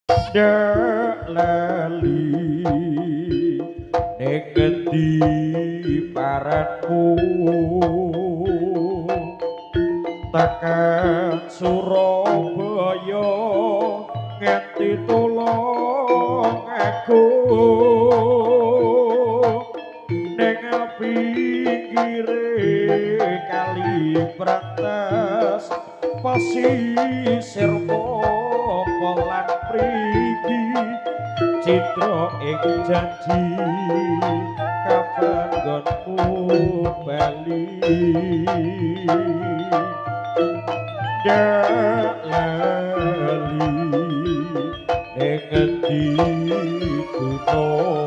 Dek lali ning ngendi paranku tekan Surabaya nganti tulung aku ning pinggire kali Brantas pasisir polan prigi citra ing janji kapan gonmu bali dak lali ning ngendi kuno